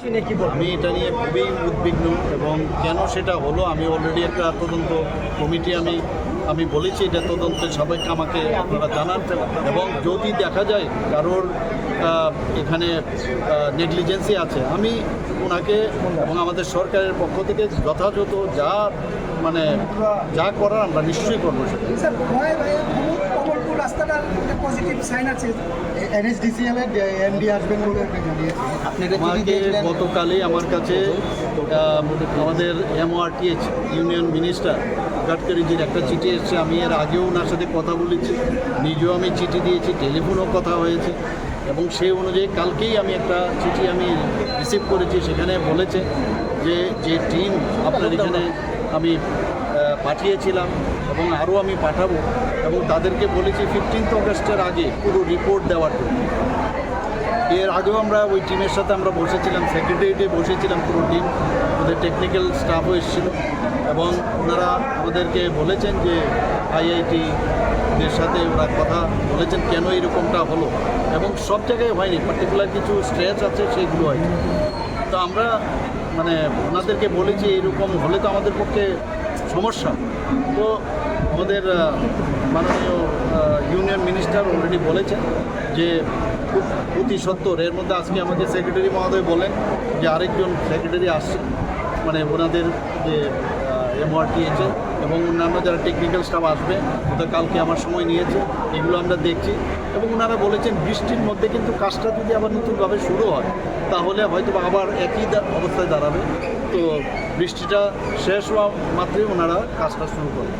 আমি এটা নিয়ে খুবই উদ্বিগ্ন এবং কেন সেটা হলো আমি অলরেডি একটা তদন্ত কমিটি আমি বলেছি এটা তদন্তে সবাইকে আমাকে আপনারা জানান এবং যদি দেখা যায় কারোর এখানে নেগলিজেন্সি আছে আমি ওনাকে এবং আমাদের সরকারের পক্ষ থেকে যথাযথ যা করার আমরা নিশ্চয়ই করবো সেটা। রাস্তাটার পজিটিভ সাইন আছে এনএসডিসিএল এর এমডি আসবেন বলে আমাকে গতকালই আমার কাছে আমাদের এমওআরটিএইচ ইউনিয়ন মিনিস্টার গডকারিজির একটা চিঠি এসেছে। আমি এর আগেও ওনার সাথে কথা বলেছি, নিজেও আমি চিঠি দিয়েছি, টেলিফোনেও কথা হয়েছে এবং সেই অনুযায়ী কালকেই আমি একটা চিঠি আমি রিসিভ করেছি। সেখানে বলেছে যে টিম আপনার এখানে আমি পাঠিয়েছিলাম এবং আরও আমি পাঠাবো এবং তাদেরকে বলেছি 15 অগস্টের আগে পুরো রিপোর্ট দেওয়ার জন্য। এর আগেও আমরা ওই টিমের সাথে আমরা বসেছিলাম, সেক্রেটারিয়েটে বসেছিলাম পুরো টিম, ওদের টেকনিক্যাল স্টাফও এসেছিল এবং ওনারা আমাদেরকে বলেছেন যে আইআইটিদের সাথে ওরা কথা বলেছেন কেন এরকমটা হলো এবং সব জায়গায় হয়নি, পার্টিকুলার কিছু স্ট্রেচ আছে সেগুলো হয়নি। তো আমরা ওনাদেরকে বলেছি এরকম হলে তো আমাদের পক্ষে সমস্যা। তো আমাদের মাননীয় ইউনিয়ন মিনিস্টার অলরেডি বলেছেন যে খুব অতি সত্তর এর মধ্যে আজকে আমাদের সেক্রেটারি মহোদয় বলেন যে আরেকজন সেক্রেটারি আসছে ওনাদের যে এমওআরটিএইচে এবং অন্যান্য যারা টেকনিক্যাল স্টাফ আসবে ওদের কালকে আমার সময় নিয়েছে, এগুলো আমরা দেখছি এবং ওনারা বলেছেন বৃষ্টির মধ্যে কিন্তু কাজটা যদি আবার নতুনভাবে শুরু হয় তাহলে হয়তো আবার একই অবস্থায় দাঁড়াবে। তো বৃষ্টিটা শেষ হওয়া মাত্রই ওনারা কাজটা শুরু করবে।